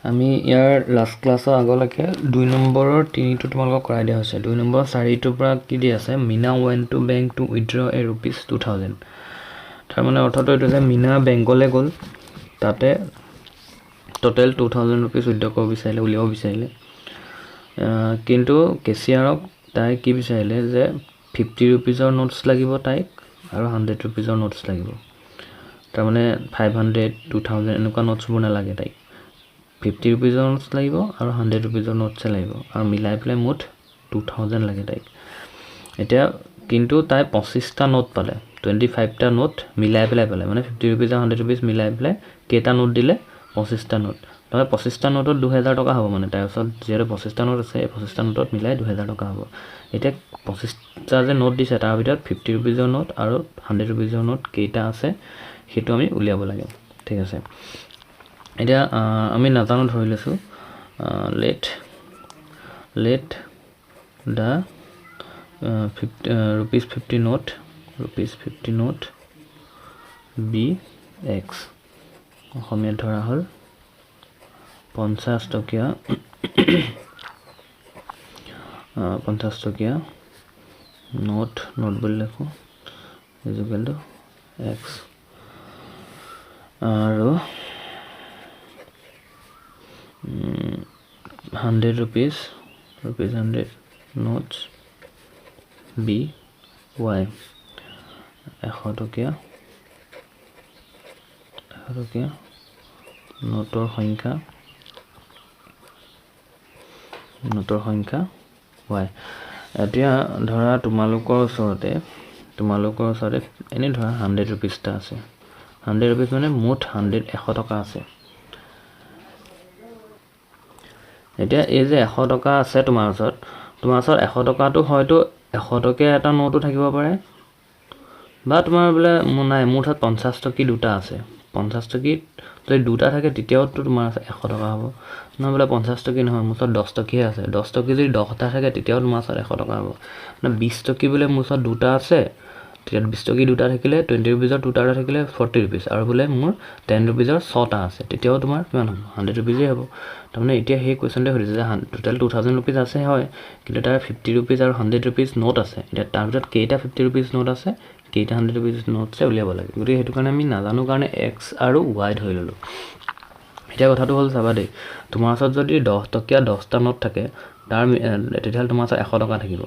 আমি ইয়াৰ লাষ্ট ক্লাছৰ আগলৈকে 2 নম্বৰৰ 3টো তোমালোকক কৰাই দিয়া হৈছে 2 নম্বৰ 4টোৰ পৰা কি দি আছে Mina went to bank to withdraw a rupees 2000 তাৰ মানে অৰ্থটো এইটো যে মিনা বেংকলৈ গ'ল তাতে টোটাল 2000 rupees উইথড্ৰ কৰিব বিচাৰিলে উলিয়াব বিচাৰিলে কিন্তু কেচিয়াৰক তাই কি বিচাৰিলে যে 50 rupeesৰ নোটছ লাগিব তাইক আৰু 100 rupeesৰ নোটছ লাগিব তাৰ মানে 500 2000 এনেকুৱা নোটছবোৰ নালাগে তাইক 50 rupeesৰ নোটছ লাগিব আৰু 100 rupeesৰ নোটছ লাগিব আৰু মিলাই পেলাই মুঠ 2000 লাগে তাইক এতিয়া কিন্তু তাই 25টা নোট পালে 25টা নোট মিলাই পেলাই পালে মানে 50 rupees আৰু 100 rupees মিলাই পেলাই কেটা নোট দিলে 25টা নোট তবে 25টা নোটত 2000 টকা হ'ব মানে তাৰ ওচৰত যেৰে 25টা নোট আছে 25টা নোটত মিলাই 2000 টকা হ'ব এতিয়া 25টা যে নোট দিছে তাৰ ভিতৰত 50 rupeesৰ নোট আৰু 100 rupeesৰ নোট কেটা আছে হেতু আমি উলিয়াব লাগে ঠিক আছে এতিয়া আমি নাজানো ধৰি লৈছো let the rupees 50 note be x অসমীয়া ধৰা হল 50 টকীয়া 50 টকীয়া নোট বুলি লিখো ইকুৱেল টু x আৰু 100 rupees 100 notes b y 100 টকীয়া নোটৰ সংখ্যা y এতিয়া ধৰা তোমালোকৰ ওচৰতে এনে ধৰা 100 rupees টা আছে 100 rupees মানে মুঠ 100 টকা আছে এতিয়া এই যে 100 টকা আছে তোমাৰ ওচৰত 100 টকাটো হয়তো 100 টকীয়া এটা নোটও থাকিব পাৰে বা তোমাৰ বোলে নাই মোৰ হাতত 50 টকী দুটা আছে 50 টকী যদি দুটা থাকে তেতিয়াওটো তোমাৰ 100 টকা হ'ব নহলে 50 টকী নহয় মোৰ হাতত 10 টকীহে আছে 10 টকী যদি 10টা থাকে তেতিয়াও তোমাৰ 100 টকা হ'ব না 20 টকী বোলে মোৰ হাতত দুটা আছে তেতিয়া 20 টকী দুটা থাকিলে 20 rupeesৰ দুটা থাকিলে 40 rupees আৰু বোলে মোৰ 10 rupeesৰ 6টা আছে তেতিয়াও তোমাৰ কিমান হ'ব 100 rupees হ'ব তাৰমানে এতিয়া সেই কোৱেশ্চনটো সুধিছে যে টোটাল 2000 rupees আছে হয় কিন্তু তাৰ 50 rupees আৰু 100 rupees নোট আছে এতিয়া তাৰ ভিতৰত কেইটা 50 rupees নোট আছে কেইটা 100 rupees নোট আছে উলিয়াব লাগে গতিকে হেতু কাৰণে আমি নাজানো কাৰণে x আৰু y ধৰি ললো এতিয়া কথাটো হ'ল চাবা দেই তোমাৰ ওচৰত যদি 10 টকীয়া 10টা নোট থাকে তাৰ তেতিয়াহ'লে তোমাৰ ওচৰত 100 টকা থাকিব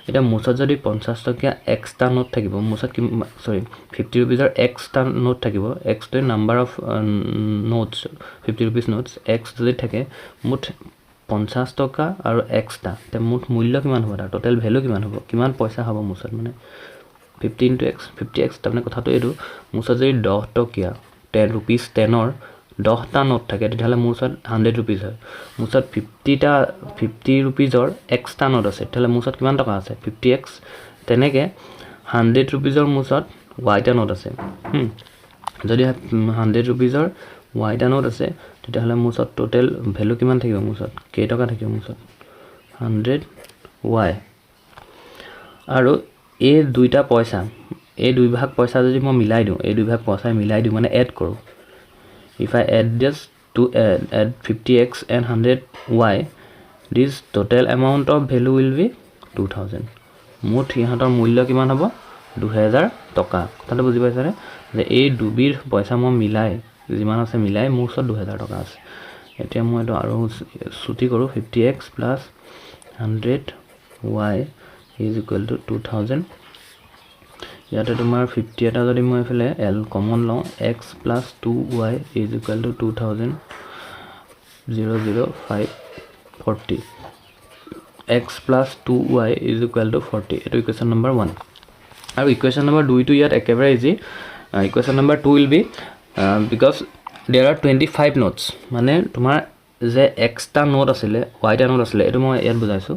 এতিয়া মোৰ ওচৰত যদি 50 টকীয়া x টা নোট থাকিব মোৰ ওচৰত 50 rupeesৰ x টা নোট থাকিব x টো number of notes 50 rupees notes x যদি থাকে মুঠ 50 টকা আৰু x টা তে মুঠ মূল্য কিমান হ'ব তাৰ টোটাল ভ্যালু কিমান হ'ব কিমান পইচা হ'ব মোৰ ওচৰত মানে 50 into x 50x তাৰমানে কথাটো এইটো মোৰ ওচৰত যদি 10 টকীয়া 10 rupees 10ৰ 10টা নোট থাকে তেতিয়াহ'লে মোৰ ওচৰত 100 rupees হয় মোৰ ওচৰত 50 rupeesৰ x টা নোট আছে তেতিয়াহ'লে মোৰ ওচৰত কিমান টকা আছে 50x তেনেকে 100 rupeesৰ মোৰ ওচৰত y টা নোট আছে যদি 100 rupeesৰ y টা নোট আছে তেতিয়াহ'লে মোৰ ওচৰত টোটাল ভ্যালু কিমান থাকিব মোৰ ওচৰত কেই টকা থাকিব মোৰ ওচৰত 100y আৰু এই দুইটা পইচা এই দুই ভাগ পইচা যদি মই মিলাই দিওঁ এই দুই ভাগ পইচা মিলাই দিওঁ মানে এড কৰো if I add this to add 50x and 100y this total amount of value will be 2000 মুঠ ইহঁতৰ মূল্য কিমান হ'ব 2000 টকা কথাটো বুজি পাইছানে যে এই দুবিৰ পইচা মই মিলাই যিমান আছে মিলাই মোৰ ওচৰত 2000 টকা আছে এতিয়া মই এটো আৰু সুতি কৰো 50x plus 100y is equal to 2000 ইয়াতে তোমাৰ 50 এটা যদি মই এফালে l কমন লওঁ x plus 2y is equal to 2000 00540 x plus 2y is equal to 40 এটো ইকুৱেশ্যন নম্বৰ 1 আৰু ইকুৱেশ্যন নম্বৰ 2 টো ইয়াত একেবাৰে easy equation number 2 will be because there are 25 notes মানে তোমাৰ যে x টা নোট আছিল y টা নোট আছিল এটো মই ইয়াত বুজাইছো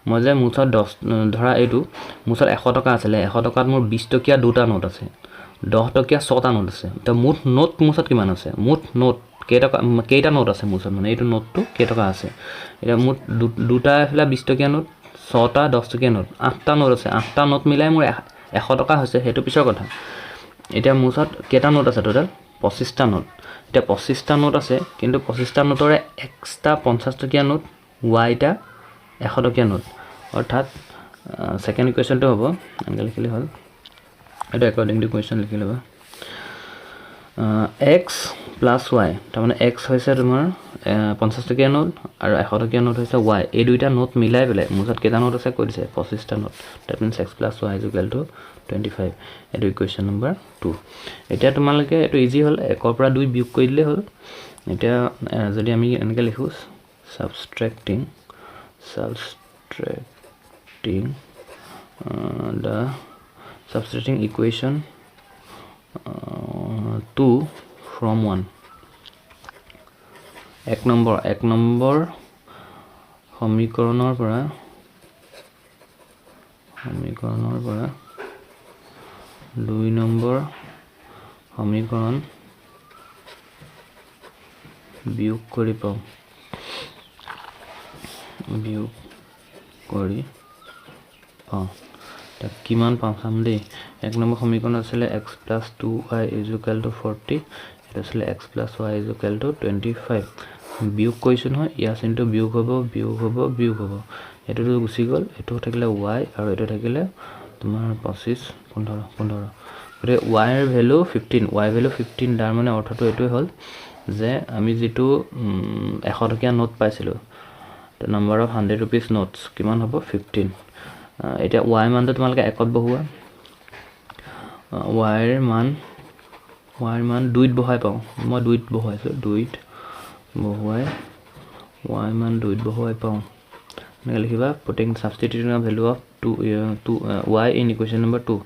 মই যে মুছত 10 ধৰা এটো মুছত 100 টকা আছিল 100 টকাত মোৰ 20 টকীয়া দুটা নোট আছে 10 টকীয়া 6টা নোট আছে তো মুঠ নোট মুছত কিমান আছে মুঠ নোট কেইটা নোট আছে মুছত মানে এটো নোটটো কেই টকা আছে এটা মুঠ দুটা এফলা 20 টকীয়া নোট 6টা 10 টকীয়া নোট 8টা নোট আছে 8টা নোট মিলাই মোৰ 100 টকা হৈছে হেতু পিছৰ কথা এটা মুছত কেটা নোট আছে টোটাল 25টা নোট এতিয়া 25টা নোট আছে কিন্তু 25টা নোটৰে এক্সট্ৰা 50 টকীয়া নোট ৱাইটা 100 টকীয়া নোট অৰ্থাৎ সেকেন্ড ইকুৱেশ্যনটো হ'ব এনেকৈ লিখিলে হ'ল এটা একৰ্ডিং টু ইকুৱেশ্যন লিখি ল'বা x প্লাছ y তাৰমানে x হৈছে তোমাৰ 50 টকীয়া নোট আৰু 100 টকীয়া নোট হৈছে y এই দুইটা নোট মিলাই পেলাই মোৰ ওচৰত কেইটা নোট আছে কৈ দিছে 25টা note that means x plus y is equal to 25 এটো ইকুৱেশ্যন নম্বৰ 2 এতিয়া তোমালোকে এটো ইজি হ'ল 1 ৰ পৰা 2 বিয়োগ কৰি দিলে হ'ল এতিয়া যদি আমি এনেকৈ লিখো subtracting the subtracting equation 2 from 1 এক নম্বৰ সমীকৰণৰ পৰা 2 নম্বৰ সমীকৰণ বিয়োগ কৰি পাওঁ তাক কিমান পাম চাম দেই এক নম্বৰ সমীকৰণ আছিল x + 2y = 40 এটা আছিল x + y = 25 বিয়োগ কৰিছো নহয় ইয়াৰ চিনটো বিয়োগ হ'ব এটোটো গুচি গ'ল এটো থাকিলে y আৰু এটো থাকিলে তোমাৰ 25 15 গৰে y এৰ ভ্যালু 15 y ভ্যালু 15 তাৰ মানে অৰ্থটো এটোই হ'ল যে আমি যেটো 100 টকীয়া নোট পাইছিলো the number of 100 rupees notes কিমান হ'ব 15 এতিয়া y মানটো তোমালকে একত বহুৱা y এর মান 2 ত বহাই পাও মই 2 ত বহাইছো 2 ত বহাই y মান 2 ত বহাই পাও মানে লিখিবা putting substituting the value of 2 y in equation number 2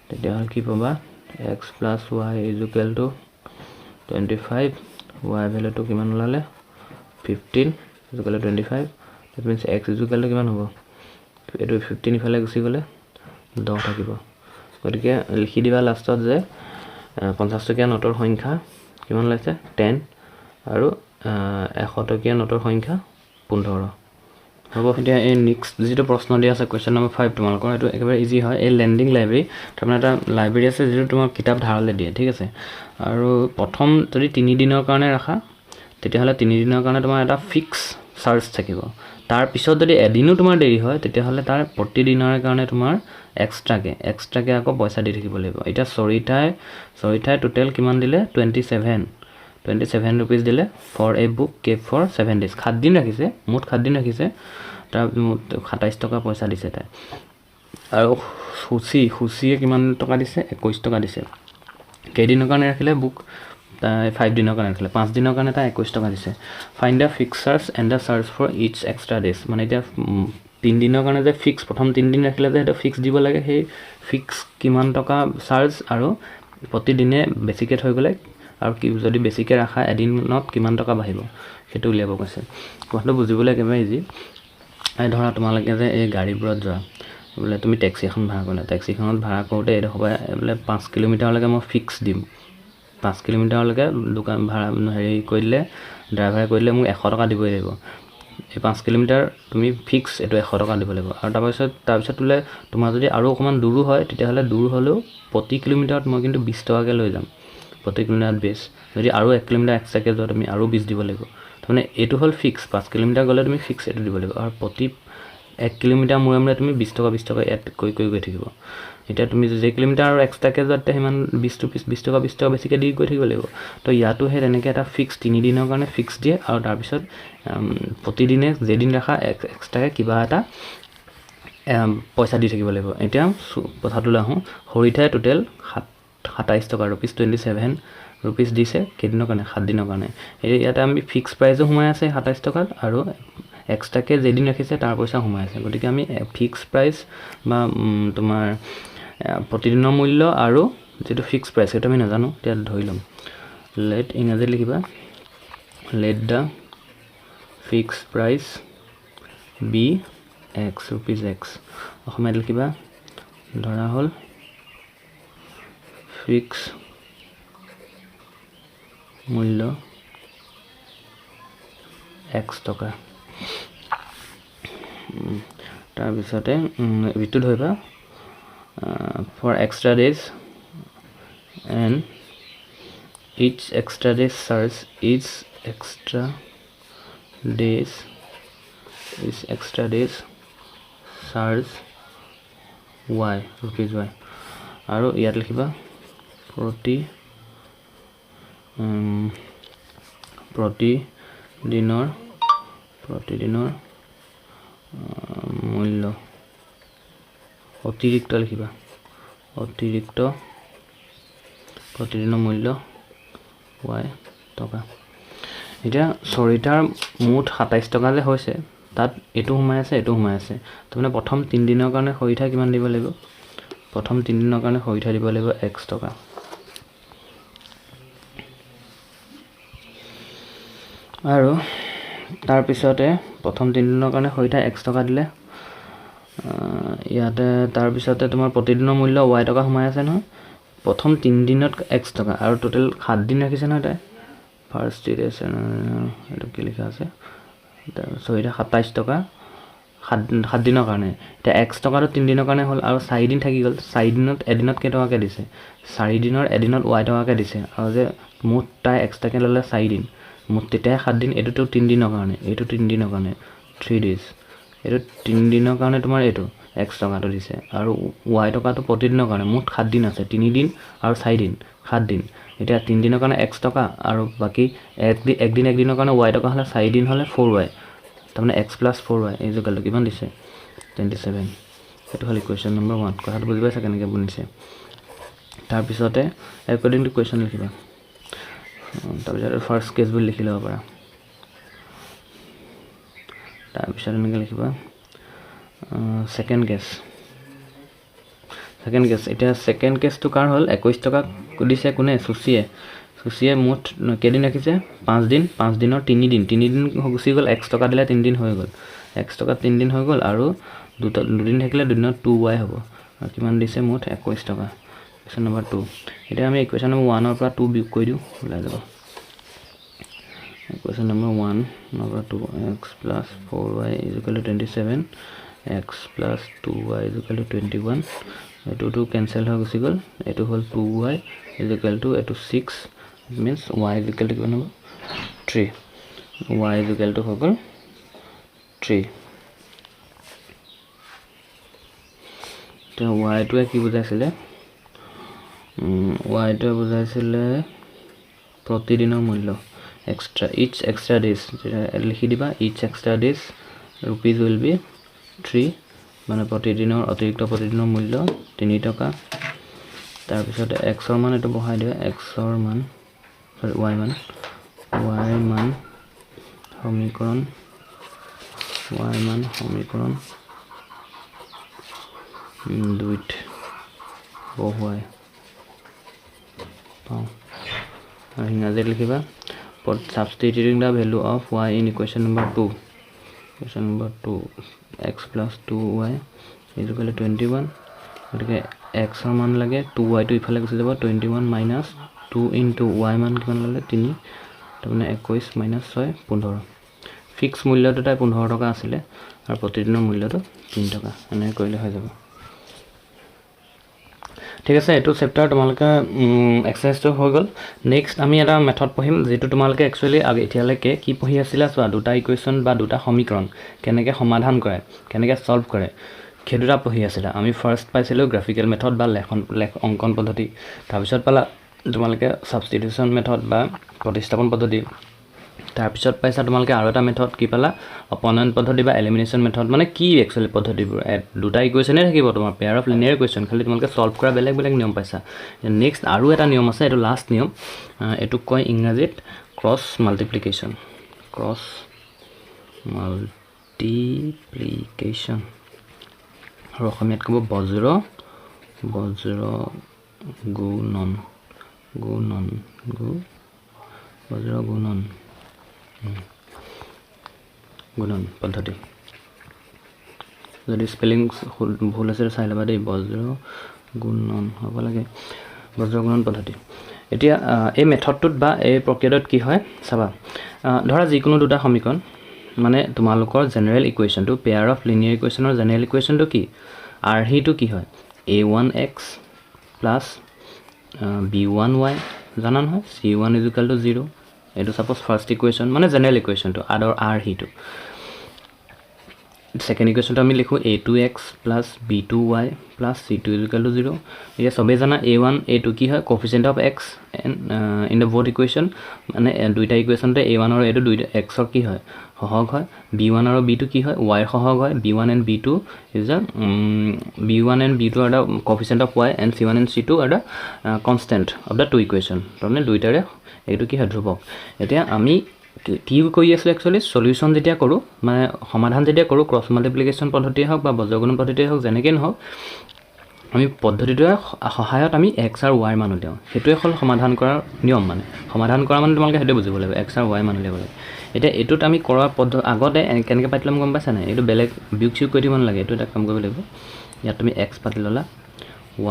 তেতিয়া কি পাবা x plus y is equal to 25 y value to কিমান ওলালে 15 is equal to 25 that means x is equal to কিমান হ'ব এটো 15 ইফালে গুচি গলে 10 থাকিব গতিকে লিখি দিবা লাষ্টত যে 50 টকীয়া নোটৰ সংখ্যা কিমান লাইছে 10 আৰু 100 টকীয়া নোটৰ সংখ্যা 15 হ'ব এতিয়া এই নেক্সট যেটো প্ৰশ্ন দিয়া আছে কোৱেশ্চন নম্বৰ 5 তোমালোকৰ এটো একেবাৰে ইজি হয় এই লেন্ডিং লাইব্ৰেৰী তাৰমানে এটা লাইব্ৰেৰী আছে যেটো তোমাক কিতাপ ধাৰলে দিয়ে ঠিক আছে আৰু প্ৰথম যদি 3 দিনৰ কাৰণে ৰাখা তেতিয়া হলে 3 দিনৰ কাৰণে তোমাৰ এটা ফিক্স চাৰ্জ থাকিব তাৰ পিছত যদি এদিনও তোমাৰ দেৰি হয় তেতিয়া হলে তাৰ প্ৰতিদিনৰ কাৰণে তোমাৰ এক্সট্ৰাকে আকৌ পইচা দি থাকিব লাগিব এটা সৰিঠাই টোটাল কিমান দিলে 27 rupees দিলে for a book kept for 7 days 7 দিন ৰাখিছে মুঠ 7 দিন ৰাখিছে তাৰ 27 টকা পইচা দিছে তাই আৰু খুচিয়ে কিমান টকা দিছে 21 টকা দিছে কেইদিনৰ কাৰণে ৰাখিলে বুক 5 দিনৰ কাৰণে ৰাখিলে 5 দিনৰ কাৰণে তাই 21 টকা দিছে find the fixed charge and the charge for each extra days মানে এটা 3 দিনৰ কাৰণে যে ফিক্স প্ৰথম 3 দিন ৰাখিলে যে এটা ফিক্স দিব লাগে সেই ফিক্স কিমান টকা চাৰ্জ আৰু প্ৰতিদিনে বেছিকে হৈ গলে আৰু কি যদি বেছিকে ৰাখা এদিনত কিমান টকা বাহিব হেতু উলিয়াব কৈছে কথাটো বুজিবলৈ একেবাৰে ইজি আই ধৰা তোমালোকে যে এই গাড়ীবোৰত যোৱা বলে তুমি ট্যাক্সি এখন ভাড়া কৰিলা ট্যাক্সিখনত ভাড়া কৰোতে এটো হ'ব বলে 5 কিলোমিটাৰ লৈকে মই ফিক্স দিম 5 কিলোমিটাৰ লৈকে দোকান ভাড়া হেৰি কৰিলে ড্ৰাইভাৰে কৰিলে মোক 100 টকা দিবই লাগিব এই 5 কিলোমিটাৰ তুমি ফিক্স এটো 100 টকা দিব লাগিব আৰু তাৰপিছত তুলে তোমাৰ যদি আৰু অকমান দূৰ হয় তেতিয়া হলে দূৰ হলেও প্ৰতি কিলোমিটাৰত মই কিন্তু 20 টকাকে লৈ যাম প্ৰতি কিলোমিটাৰ বেছ যদি আৰু 1 কিলোমিটাৰ এক্সট্ৰাকে যোৱা তুমি আৰু 20 দিব লাগিব মানে এটো হল ফিক্স 5 কিলোমিটাৰ গলে তুমি ফিক্স এটো দিব লাগিব আৰু প্ৰতি 1 কিলোমিটাৰ মূৰে তুমি 20 টকা এড কৰি গৈ থাকিব এটা তুমি যে কিলোমিটাৰ আৰু এক্সট্ৰাকে যোৱাতে হেমান 20 টকা বেছিকে দি গৈ থাকিব লাগিব তো ইয়াতো হে এনেকৈ এটা ফিক্স 3 দিনৰ কাৰণে ফিক্স দিয়ে আৰু তাৰ পিছত প্ৰতিদিনে যেদিন ৰাখা এক্সট্ৰাকে কিবা এটা পইচা দি থাকিব লাগিব এতিয়া কথাটো লাহো হৰিঠাই টোটাল 27 টকা rupees 27 rupees দিছে কেদিনৰ কাৰণে 7 দিনৰ কাৰণে ইয়াতে আমি ফিক্স প্ৰাইসও সোমাই আছে 27 টকা আৰু এক্সট্ৰাকে যেদিন ৰাখিছে তাৰ পইচা সোমাই আছে গতিকে আমি ফিক্স প্ৰাইস বা তোমাৰ প্ৰতিদিনৰ মূল্য আৰু যেটো ফিক্স প্ৰাইস এটা আমি নাজানো তে ধৰি লম লেট ইংৰাজীত লিখিবা let the fixed price be x rupees x অসমীয়াত লিখিবা ধৰা হল ফিক্স মূল্য x টকা তাৰ পিছতে বিটু ধৰিবা for extra days and each extra day charge each extra days charge y rupees y আৰু ইয়াত লিখিবা প্ৰতিদিনৰ মূল্য অতিৰিক্ত লিখিবা প্ৰতিদিনৰ মূল্য y টকা এতিয়া চৰিটাৰ মুঠ 27 টকা যে হৈছে তাত এটো সোমাই আছে তাৰমানে প্ৰথম 3 দিনৰ কাৰণে খৰিঠা কিমান দিব লাগিব প্ৰথম 3 দিনৰ কাৰণে খৰিঠা দিব লাগিব x টকা আৰু তাৰ পিছতে প্ৰথম 3 দিনৰ কাৰণে খৰিঠা x টকা দিলে ইয়াতে তাৰ পিছতে তোমাৰ প্ৰতিদিনৰ মূল্য y টকা সোমাই আছে নহয় প্ৰথম 3 দিনত x টকা আৰু টোটাল 7 দিন ৰাখিছে নহয় তাই ফাৰ্স্ট ডে এটো কি লিখা আছে চৰিটা 27 টকা 7 দিনৰ কাৰণে এটা x টকাটো 3 দিনৰ কাৰণে হ'ল আৰু 4 দিন থাকি গ'ল 4 দিনত এদিনত কেই টকাকে দিছে 4 দিনৰ এদিনত y টকাকে দিছে আৰু যে মুঠ তাই এক্সট্ৰাকে ল'লে 4 দিন মুঠ তেতিয়াই 7 দিন এটোটো 3 দিনৰ কাৰণে এটো 3 দিনৰ কাৰণে 3 days এটো 3 দিনৰ কাৰণে তোমাৰ এটো x টকাটো দিছে আৰু y টকাটো প্ৰতিদিনৰ কাৰণে মুঠ 7 দিন আছে 3 দিন আৰু 4 দিন 7 দিন এটা 3 দিনৰ কাৰণে x টকা আৰু বাকি এক দিনৰ কাৰণে y টকা হলে 4 দিন হলে 4y তাৰমানে x + 4y এই জগলটো কিমান দিছে 27 এটো হল ইকুৱেশ্যন নম্বৰ 1 কথাটো বুজি পাইছা কেনেকৈ বনিছে তাৰ পিছতে একৰ্ডিং টু কোৱেশ্যন লিখিবা তাৰ পিছতে ফাৰ্স্ট কেস বুলি লিখি লব পাৰা তাৰ পিছতে এনেকৈ লিখিবা সেকেন্ড কেস এটা সেকেন্ড কেসটো কাৰ হল 21 টকা দিছে কোনে সুচিয়ে মুঠ কেদিন ৰাখিছে 5 দিন 5 দিনৰ 3 দিন গুচি গ'ল x টকা দিলে 3 দিন হৈ গ'ল x টকা 3 দিন হৈ গ'ল আৰু দুদিন থাকিলে দুদিনত 2y হ'ব আৰু কিমান দিছে মুঠ 21 টকা ইকুৱেশ্যন নম্বৰ 2 এটা আমি ইকুৱেশ্যন নম্বৰ 1 ৰ পৰা 2 বিয়োগ কৰি দিও ওলাই যাব equation number 1 number 2 x + 4y = 27 x + 2y = 21 এটো কেনসেল হৈ গুচি গ'ল এটো হল 2y = এটো 6 it means y = কিমান হ'ব 3 y = হৈ গ'ল 3 তো y টো কি বুজাইছিলে y টো বুজাইছিলে প্ৰতিদিনৰ মূল্য each extra days লিখি দিবা each extra days rupees will be 3 মানে প্ৰতিদিনৰ অতিৰিক্ত প্ৰতিদিনৰ মূল্য 3 টকা তাৰ পিছত x ৰ মান এটো বহাই দিবা x ৰ মান y মান সমীকৰণ দুইত বহুৱাই পাওঁ আৰু ইংৰাজীত লিখিবা substituting the value of y in equation number 2 x + 2y = 21 গতিকে x ৰ মান লাগে 2y টো ইফালে গুচি যাব 21 - 2 * y মান কিমান ললে 3 তাৰমানে 21 - 6 15 ফিক্স মূল্যটো তাই 15 টকা আছিল আৰু প্ৰতিদিনৰ মূল্যটো 3 টকা এনে কৰিলে হৈ যাব ঠিক আছে এটো চেপ্টাৰ তোমালকে এক্সাৰসাইজটো হৈ গল নেক্সট আমি এটা মেথড পঢ়িম যেটো তোমালকে একচুয়ালি এতিয়ালৈকে কি পঢ়ি আছিলা চোৱা দুটা ইকুৱেশ্যন বা দুটা সমীকৰণ কেনেকৈ সমাধান কৰে কেনেকৈ সলভ কৰে খেদুৰা পঢ়ি আছিলা আমি ফাৰ্স্ট পাইছিলো গ্ৰাফিক্যাল মেথড বা অঙ্কন পদ্ধতি তাৰ পিছত পালা তোমালকে সাবস্টিটিউশন মেথড বা প্ৰতিস্থাপন পদ্ধতি তাৰ পিছত পাইছা তোমালকে আৰু এটা মেথড কি পালা অপনয়ন পদ্ধতি বা এলিমিনেশন মেথড মানে কি একচুয়ালি পদ্ধতিবোৰ দুটা ইকুৱেশ্যনে থাকিব তোমাৰ পেয়াৰ অফ লিনিয়াৰ ইকুৱেশ্যন খালি তোমালকে সলভ কৰা বেলেগ নিয়ম পাইছা নেক্সট আৰু এটা নিয়ম আছে এটো লাষ্ট নিয়ম এটো কয় ইংৰাজীত ক্ৰছ মাল্টিপ্লিকেশন আৰু অসমীয়াত ক'ব বজ্ৰ গুণন পদ্ধতি যদি স্পেলিং ভুল আছে চাই লবা দেই বজ্ৰ গুণন হ'ব লাগে বজ্ৰ গুণন পদ্ধতি এতিয়া এই মেথডটোত বা এই প্ৰক্ৰিয়াটোত কি হয় চাবা ধৰা যিকোনো দুটা সমীকৰণ মানে তোমালোকৰ জেনাৰেল ইকুৱেশ্যনটো পেয়াৰ অফ লিনিয়াৰ ইকুৱেশ্যনৰ জেনাৰেল ইকুৱেশ্যনটো কি আৰহিটো কি হয় a1x + b1y জানা নহয় c1 = 0 এইটো সাপোজ ফার্স্ট ইকুয়েশন মানে জেনারেল ইকুয়েশনটো আদৰ r হিটো সেকেন্ড ইকুয়েশনটো আমি লিখো a2x + b2y + c2 = 0 এটা সবে জানা a1 a2 কি হয় coefficient of x in the both equation মানে দুইটা ইকুয়েশনতে a1 আৰু a2 দুইটা x ৰ কি হয় সহগ হয় b1 আৰু b2 কি হয় y ৰ সহগ হয় b1 and b2 is a b1 and b2 are the coefficient of y and c1 and c2 are the constant of the two equation তাৰমানে দুইটাৰে এইটো কি হয় ধ্ৰুবক এতিয়া আমি কি কৰি আছো একচুয়ালি সলিউশন যেতিয়া কৰো মানে সমাধান যেতিয়া কৰো ক্ৰস মাল্টিপ্লিকেশন পদ্ধতি হওক বা বজ্ৰগুণন পদ্ধতি হওক যেনেকৈ নহওক আমি পদ্ধতিটোৰ সহায়ত আমি x আৰু y মান উলিয়াও হেতুৱে হল সমাধান কৰাৰ নিয়ম মানে সমাধান কৰা মানে তোমালকে হেতু বুজিব লাগিব x আৰু y মান উলিয়াব লাগিব এটা এটুত আমি কৰাৰ পদ্ধতি আগতে কেনেকৈ পাতিলাম গম পাইছা না এইটো বেলেগ বিয়োগ চিয়োগ কৰি দিব নালাগে এইটো এটা কাম কৰিব লাগিব ইয়াত তুমি x পাতি ললা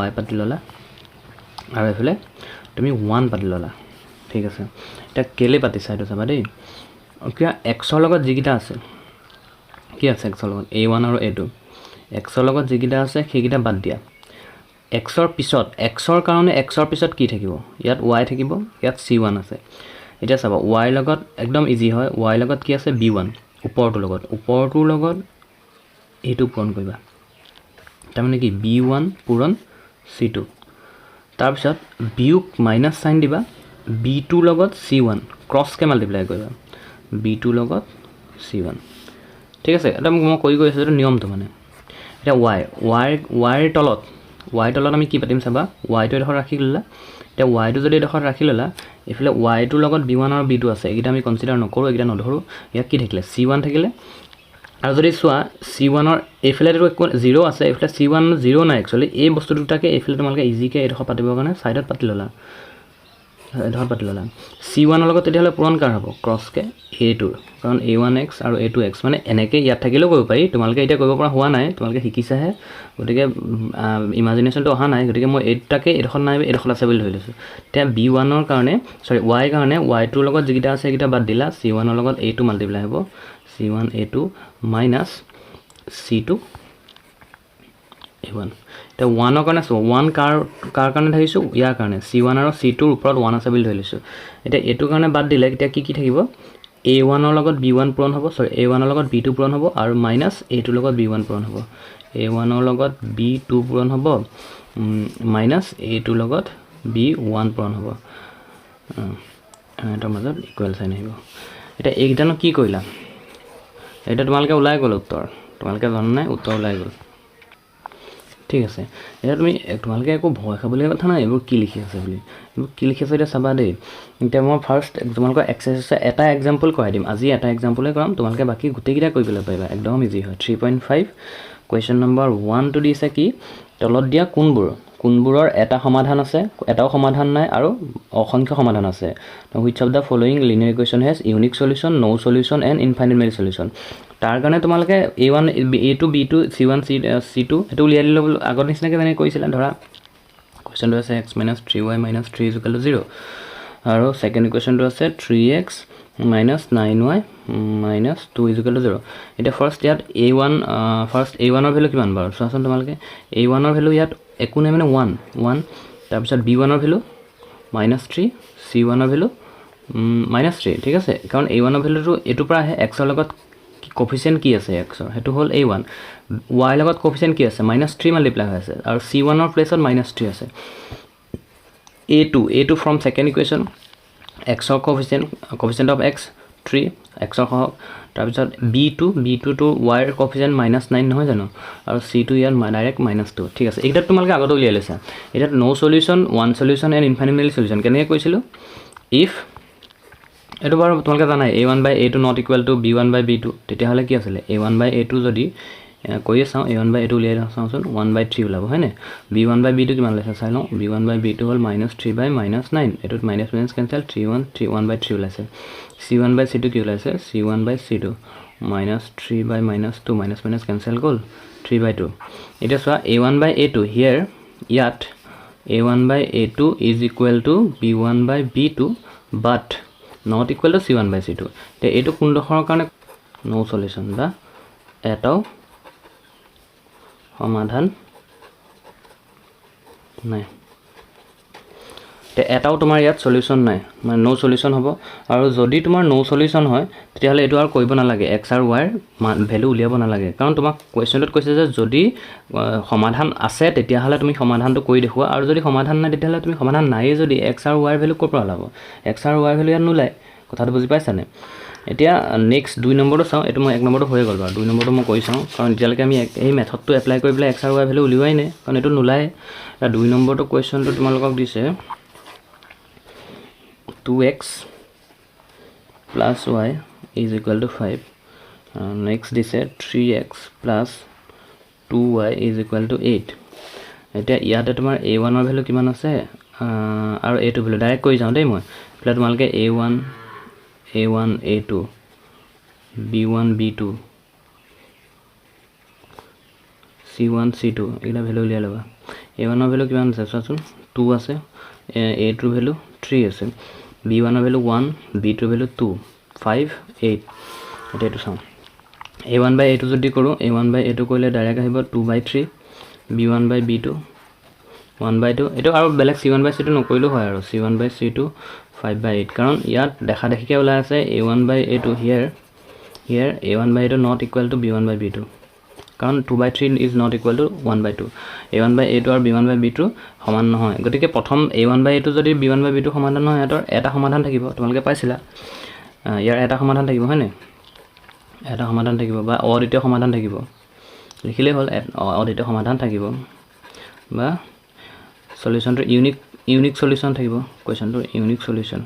y পাতি ললা আৰু এফালে তুমি 1 পাতি ললা ঠিক আছে এটা কেলে পাতিছা এইটো চাবা দেই কিয়া x ৰ লগত যিকিটা আছে কি আছে x ৰ লগত a1 আৰু a2 x ৰ লগত যিকিটা আছে সেইকিটা বাদ দিয়া x ৰ পিছত x ৰ কাৰণে x ৰ পিছত কি থাকিব ইয়াত y থাকিব ইয়াত c1 আছে এটা চাবা y লগত একদম ইজি হয় y লগত কি আছে b1 ওপৰটোৰ লগত এটো পূৰণ কৰিবা তাৰ মানে কি b1 পূৰণ c2 তাৰ পিছত বিয়োগ মাইনাস সাইন দিবা b2 লগত c1 ক্ৰস কে মাল্টিপ্লাই কৰিবা b2 লগত c1 ঠিক আছে এটা মই কৈ গৈছো এটা নিয়মটো মানে এটা y তলত আমি কি পাতিম চাবা y টো এডখৰ ৰাখি ললা এটা y টো যদি এডখৰ ৰাখি ললা এফালে y টোৰ লগত b1 আৰু b2 আছে এটা আমি কনসিডাৰ নকৰো এটা নধৰো ইয়াত কি থাকিলে c1 থাকিলে আৰু যদি চোৱা c1 ৰ এফালে তো 0 আছে এফালে c1 0 নাই একচুয়ালি এই বস্তু দুটাকে এফালে তোমালকে ইজিকে এডখৰ পাতিবৰ কাৰণে সাইডত পাতি ললা c1 ৰ লগত তেতিয়াহলে পূৰণ কাৰ হ'ব ক্ৰস কে a2 কাৰণ a1x আৰু a2x মানে এনেকে ইয়াত থাকিলেও কৰিব পাৰি তোমালকে এটা কৰিব পৰা হোৱা নাই তোমালকে শিকিছাহে গতিকে ইমাজিনেশনটো অহা নাই গতিকে মই এইটাকে এডখন নাই এডখন আছে বুলি ধৰি লৈছো তে b1 ৰ কাৰণে সৰি y কাৰণে y2 ৰ লগত যিকিটা আছে কিটা বাদ দিলা c1 ৰ লগত a2 মাল্টিপ্লাই হ'ব c1 a2 minus c2 a1 এটা 1 ৰ কাৰণে 1 কাৰ কাৰণে ধৰিছো ইয়াৰ কাৰণে c1 আৰু c2 ৰ ওপৰত 1 আছে বুলি ধৰিছো এটা a2 কাৰণে বাদ দিলে এতিয়া কি থাকিব a1 ৰ লগত b1 পূৰণ হ'ব সৰি a1 ৰ লগত b2 পূৰণ হ'ব আৰু মাইনাস a2 ৰ লগত b1 পূৰণ হ'ব a1 ৰ লগত b2 পূৰণ হ'ব মাইনাস a2 ৰ লগত b1 পূৰণ হ'ব এটাৰ মাজত ইকুৱেল সাইন আহিব এটা এইটানো কি কৰিলা এটা তোমালকে ওলাই গল উত্তৰ তোমালকে জানা নাই উত্তৰ ওলাই গল ঠিক আছে এটা তুমি তোমালকে একো ভয় খাবলৈ কথা নাই এইবোৰ কি লিখি আছে বুলি এইবোৰ কি লিখি আছে এটা চাবা দেই এতিয়া মই ফাৰ্স্ট তোমালকে এক্সাৰসাইজ এটা এক্সাম্পল কৰাই দিম আজি এটা এক্সাম্পলে কৰাম তোমালকে বাকি গুটেকিটা কৰিবলৈ পাৰিবা একদম ইজি হয় 3.5 কোৱেশ্চন নম্বৰ 1 টু দিছে কি তলত দিয়া কোনবোৰৰ এটা সমাধান আছে এটাও সমাধান নাই আৰু অসংখ্য সমাধান আছে which of the following linear equation has unique solution no solution and infinite many solution তাৰ কাৰণে তোমালকে a1 a2 b2 c1 c2 এটো উলিয়াই দিলে আগৰ নিচিনাকে জানে কৈছিলা ধৰা কোৱেশ্চনটো আছে x - 3y - 3 = 0 আৰু সেকেন্ড ইকুয়েশনটো আছে 3x - 9y - 2 = 0 এটা ফাৰ্স্ট ইয়াত a1 ফাৰ্স্ট a1 ৰ ভ্যালু কিমান বাৰ চোৱাচোন তোমালকে a1 ৰ ভ্যালু ইয়াত একো নাই মানে 1 তাৰ পিছত b1 ৰ ভ্যালু -3 c1 ৰ ভ্যালু -3 ঠিক আছে কাৰণ a1 ৰ ভ্যালুটো এটো পৰা আহে x ৰ লগত কোএফিসিয়েন্ট কি আছে x ৰ হেতু হল a1 y লগত কোএফিসিয়েন্ট কি আছে -3 মাল্টিপ্লাই হৈ আছে আৰু c1 ৰ প্লেছত -3 আছে a2 from second equation x ৰ coefficient of x 3 x ৰ সহগ তাৰ পিছত b2 to y ৰ coefficient -9 নহয় জানো আৰু c2 ইয়াৰ ডাইৰেক্ট -2 ঠিক আছে এইটা তোমালকে আগতে উলিয়াই লৈছা এটা no solution one solution and infinite many solution কেনেকৈ কৈছিলো if এটো বাৰ তোমালকে জানাই a1/a2 not equal to b1/b2 তেতিয়া হলে কি আছিল a1/a2 যদি কৈ চাও a1/a2 উলিয়াই চাওচোন 1/3 ওলাব হয়নে b1/b2 কিমান লৈছে চাই লও b1/b2 হল -3/-9 এটোত মাইনাস মাইনাস ক্যান্সেল 1/3 ওলাইছে c1/c2 কি ওলাইছে c1/c2 -3/-2 মাইনাস মাইনাস ক্যান্সেল গল 3/2 এটা সোয়া a1/a2 here ইয়াত a1/a2 is equal to b1/b2 but not equal to c1/c2 তে এটো কোন দখৰৰ কাৰণে নো সলিউশন বা এটাও সমাধান নাই তে এটাও তোমাৰ ইয়াত সলিউশন নাই মানে নো সলিউশন হ'ব আৰু যদি তোমাৰ নো সলিউশন হয় তেতিয়াহলে এটো আৰু কৰিব নালাগে x আৰু y ভ্যালু উলিয়াব নালাগে কাৰণ তোমাক কোৱেশ্চনটোত কৈছে যে যদি সমাধান আছে তেতিয়াহলে তুমি সমাধানটো কৰি দেখুৱা আৰু যদি সমাধান নাই তেতিয়াহলে তুমি সমাধান নাই যদি x আৰু y ভ্যালু ক'ৰ পৰা ওলাব x আৰু y ভ্যালু ইয়াত নোলায় কথাটো বুজি পাইছানে এতিয়া নেক্সট 2 নম্বৰটো চাও এটো মই 1 নম্বৰটো হৈ গ'ল বাৰু 2 নম্বৰটো মই কৈ চাও কাৰণ এতিয়ালৈকে আমি এই মেথডটো এপ্লাই কৰি পেলাই x আৰু y ভ্যালু উলিওৱাই নাই কাৰণ এটো নোলায় এটা 2 নম্বৰটো কোৱেশ্চনটো তোমালোকক দিছে 2x plus y is equal to 5 next দিছে 3x plus 2y is equal to 8 এতিয়া ইয়াতে তোমাৰ a1 ৰ ভ্যালু কিমান আছে আৰু a2 ভ্যালু ডাইৰেক্ট কৈ যাও দেই মই প্লাস তোমালকে a1 a2 b1 b2 c1 c2 এগুলা ভ্যালু উলিয়াই লবা a1 ৰ ভ্যালু কিমান আছে চোৱাচোন 2 আছে a2 ৰ ভ্যালু 3 আছে b1 ৰ ভ্যালু 1 b2 ৰ ভ্যালু 2 5 8 এটা এটো চাও a1 by a2 যদি কৰো a1 by a2 কৰিলে ডাইৰেক্ট আহিব 2 by 3 b1 by b2 1 by 2 এটো আৰু বেলেগ c1 by c2 নকৰিলো হয় আৰু c1 by c2 5 by 8 কাৰণ ইয়াত দেখা দেখিকে ওলাই আছে a1 by a2 here a1 by a2 not equal to b1 by b2 কাৰণ 2 by 3 is not equal to 1 by 2 a1 by a2 আৰু b1 by b2 সমান নহয় গতিকে প্ৰথম a1 by a2 যদি b1 by b2 সমাধান নহয় এটাৰ এটা সমাধান থাকিব তোমালোকে পাইছিলা ইয়াৰ এটা সমাধান থাকিব হয়নে এটা সমাধান থাকিব বা অদ্বিতীয় সমাধান থাকিব লিখিলে হল অদ্বিতীয় সমাধান থাকিব বা সলিউশনটো ইউনিক সলিউশন থাকিব কোৱেশ্চনটো ইউনিক সলিউশন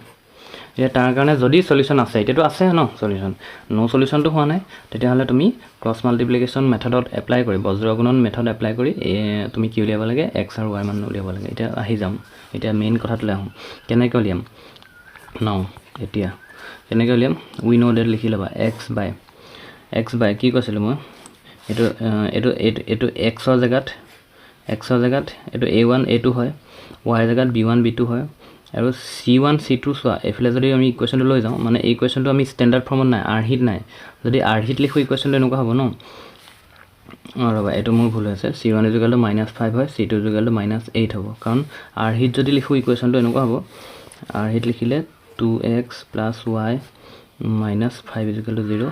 এটা তাৰ কাৰণে যদি সলিউশন আছে এটাটো আছে ন সলিউশন নো সলিউশনটো হোৱা নাই তেতিয়াহলে তুমি ক্ৰস মাল্টিপ্লিকেশন মেথডত এপ্লাই কৰি বজ্ৰগুণন মেথড এপ্লাই কৰি তুমি কি উলিয়াব লাগে x আৰু y মান উলিয়াব লাগে এটা আহি যাম এটা মেইন কথাটো আহম কেনেকৈ উলিয়াম নাও এতিয়া কেনেকৈ উলিয়াম উই নো দ্যাট লিখি লবা x by কি কৈছিল মই এটো x ৰ জাগাত এটো a1 a2 হয় y জাগাত b1 b2 হয় আৰু c1 c2 সোয়া এফলে যদি আমি ইকুৱেশনটো লৈ যাও মানে এই ইকুৱেশনটো আমি স্ট্যান্ডাৰ্ড ফৰ্মত নাই আৰহিত নাই যদি আৰহিত লিখো ইকুৱেশনটো এনেকুৱা হ'ব ন ৰবা এটো মোৰ ভুল হৈছে c1 -5 হয় c2 -8 হ'ব কাৰণ আৰহিত যদি লিখো ইকুৱেশনটো এনেকুৱা হ'ব আৰহিত লিখিলে 2x + y - 5 = 0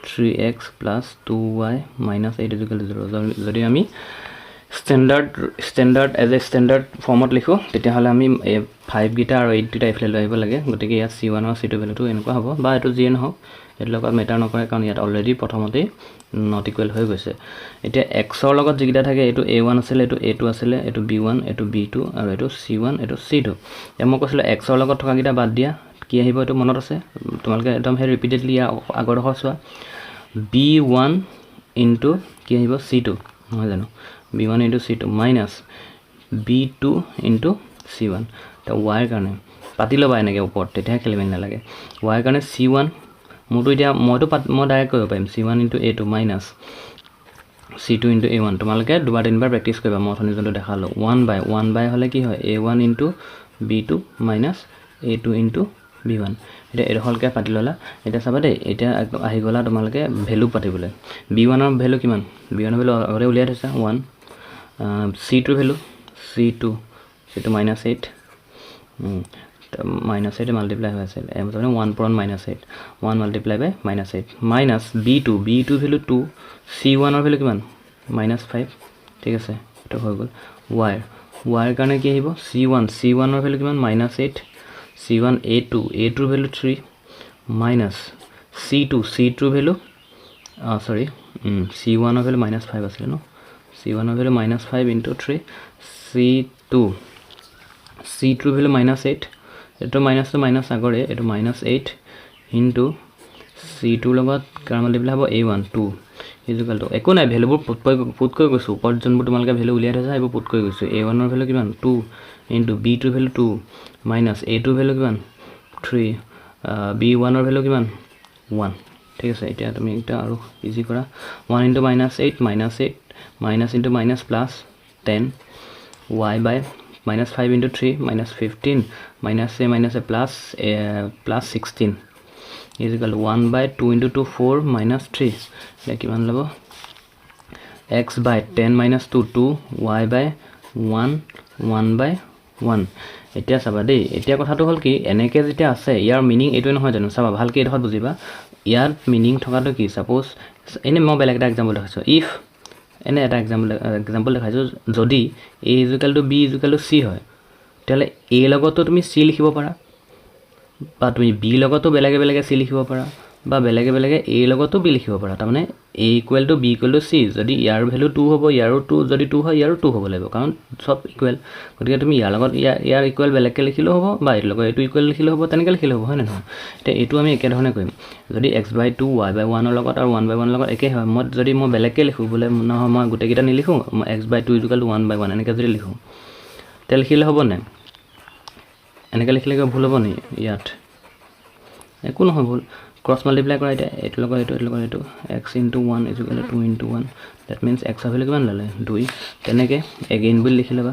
3x + 2y - 8 = 0 যদি আমি স্ট্যান্ডার্ড এজ এ স্ট্যান্ডার্ড ফর্মত লিখো তেতিয়াহলে আমি 5 গিটা আৰু 8 গিটা ইফলে লৈ আহিব লাগে গতিকে ইয়াত c1 আৰু c2 ভ্যালুটো এনেকুৱা হ'ব বা এটো জিএন হওক এটো লগত মেটাৰ নকৰে কাৰণ ইয়াত অলৰেডি প্ৰথমতে নট ইকুৱেল হৈ গৈছে এতিয়া x ৰ লগত যিগিটা থাকে এটো a1 আছিল এটো a2 আছিল এটো b1 এটো b2 আৰু এটো c1 এটো c2 মই কৈছিলো x ৰ লগত থকা গিটা বাদ দিয়া কি আহিব এটো মনত আছে তোমালকে একদম হে ৰিপিটেডলি আগৰ দখৰ চোৱা b1 * কি আহিব c2 নহয় জানো b1 * c2 minus b2 * c1 তা y কাৰণে পাতি লবা এনেকে ওপৰত তেতিয়া খেলিমেন না লাগে y কাৰণে c1 মটো এতিয়া মই ডাইৰেক্ট কৰিব পাৰিম c1 * a2 minus c2 * a1 তোমালকে দুবাৰ তিনবাৰ প্ৰেক্টিস কৰিবা মই অথনি যোনটো দেখালো 1 by হলে কি হয় a1 * b2 minus a2 * b1 এটা এৰহলকে পাতি ললা এটা চাবা দেই এটা আহি গলা তোমালকে ভ্যালু পাতিবলে b1 ৰ ভ্যালু কিমান b1 ৰ ভ্যালু আগৰে উলিয়াই থৈছা 1 c2 ভ্যালু c2 -8 -8 মাল্টিপ্লাই হৈ আছে মানে 1 পূৰণ -8 1 মাল্টিপ্লাই বাই -8 মাইনাস b2 ভ্যালু 2 c1 ৰ ভ্যালু কিমান -5 ঠিক আছে এটা হৈ গল y ৰ কাৰণে কি আহিব c1 ৰ ভ্যালু কিমান -8 c1 a2 ৰ ভ্যালু 3 minus c2 ৰ ভ্যালু c1 ৰ ভ্যালু -5 আছিল ন c1 ৰ ভ্যালু -5 into 3 c2 ৰ ভ্যালু -8 এটো মাইনাস তো মাইনাস আগৰে এটো -8 into c2 লগত কাৰ মাল্টিপ্লাই হ'ব a1 2 ইকুৱেল টু একো নাই ভ্যালুবোৰ পুট কৰি গৈছো ওপৰত যোনবোৰ তোমালকে ভ্যালু উলিয়াই থৈছা এইবোৰ পুট কৰি গৈছো a1 ৰ ভ্যালু কিমান 2 into b2 ৰ ভ্যালু 2 minus a2 ৰ ভ্যালু কিমান 3 b1 ৰ ভ্যালু কিমান 1 ঠিক আছে এতিয়া তুমি এটা আৰু ইজি কৰা 1 into -8 -8 minus into minus plus 10 y by -5 into 3 -15 minus a plus 16 is equal to 1 by 2 into 2 4 minus 3 এটা কিমান লব x by 10 minus 2 2 y by 1 1 by 1 এতিয়া চাবা দেই এতিয়া কথাটো হ'ল কি এনেকৈ যেতিয়া আছে ইয়াৰ মিনিং এইটোৱে নহয় জানো চাবা ভালকৈ এইডোখৰত বুজিবা ইয়াত মিনিং থকাটো কি ছাপ'জ এনে মই বেলেগ এটা এক্সাম্পল দেখাইছোঁ ইফ এনে এটা এক্সাম্পল দেখাইছোঁ যদি a = b = c হয় তেতিয়াহ'লে a লগতো তুমি c লিখিব পাৰা বা তুমি b লগতো বেলেগে বেলেগে c লিখিব পাৰা বা বেলেগে বেলেগে a লগতো b লিখিব পাৰা তাৰমানে a = b = c যদি ইয়াৰ ভ্যালু 2 হ'ব ইয়াৰো 2 যদি 2 হয় ইয়াৰো 2 হ'ব লাগিব কাৰণ সব ইকুৱেল গতিকে তুমি ইয়াৰ লগত ইয়াৰ ইকুৱেল বেলেগকৈ লিখিলেও হ'ব বা এইটো লগত এইটো ইকুৱেল লিখিলেও হ'ব তেনেকৈ লিখিলেও হ'ব হয় নে নহয় এতিয়া এইটো আমি একেধৰণে কৰিম যদি x/2 y/1 ৰ লগত আৰু 1/1 ৰ লগত একে হয় যদি মই বেলেগকৈ লিখোঁ বোলে নহয় মই গোটেইকেইটা নিলিখোঁ x/2 = 1/1 এনেকৈ যদি লিখোঁ তেতিয়া লিখিলে হ'ব নাই এনেকৈ লিখিলে ভুল হ'ব নেকি ইয়াত একো নহয় ভুল ক্ৰছ মাল্টিপ্লাই কৰা এতিয়া এইটো লগত এইটো x * 1 = 2 * 1 দ্যাট মিন্স x ৰ ভ্যালু কিমান ল'লে 2 তেনেকৈ এগেইন বুলি লিখি ল'বা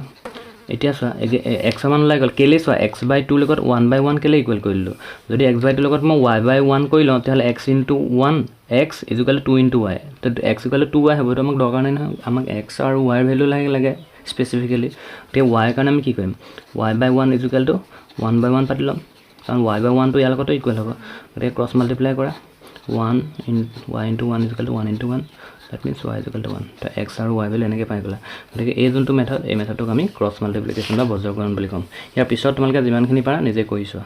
এতিয়া চোৱা x মান ওলাই গ'ল কেলে চোৱা x/2 লগত 1/1 কেলে ইকুৱেল কৰি দিলোঁ যদি x/2 লগত মই y/1 কৰি লওঁ তেতিয়াহ'লে x * 1 x = 2 * y তো x = 2y হ'ব তো আমাক দৰকাৰ নাই নহয় আমাক x আৰু y ৰ ভ্যালু লাগে স্পেচিফিকেলি এতিয়া y ৰ কাৰণে আমি কি কৰিম y/1 = 1/1 পাতি ল'ম কাৰণ y/1 টো ইয়াৰ লগতো ইকুৱেল হ'ব গতিকে ক্ৰছ মাল্টিপ্লাই কৰা 1 y * 1 = 1 * 1 দ্যাট মিন্স y = 1 তো x আৰু y ভ্যালু এনেকৈ পাই গ'লা গতিকে এই যোনটো মেথড এই মেথডটোক আমি ক্ৰছ মাল্টিপ্লিকেশ্যন বা বজ্ৰকৰণ বুলি ক'ম ইয়াৰ পিছত তোমালোকে যিমানখিনি পাৰা নিজে কৰি চোৱা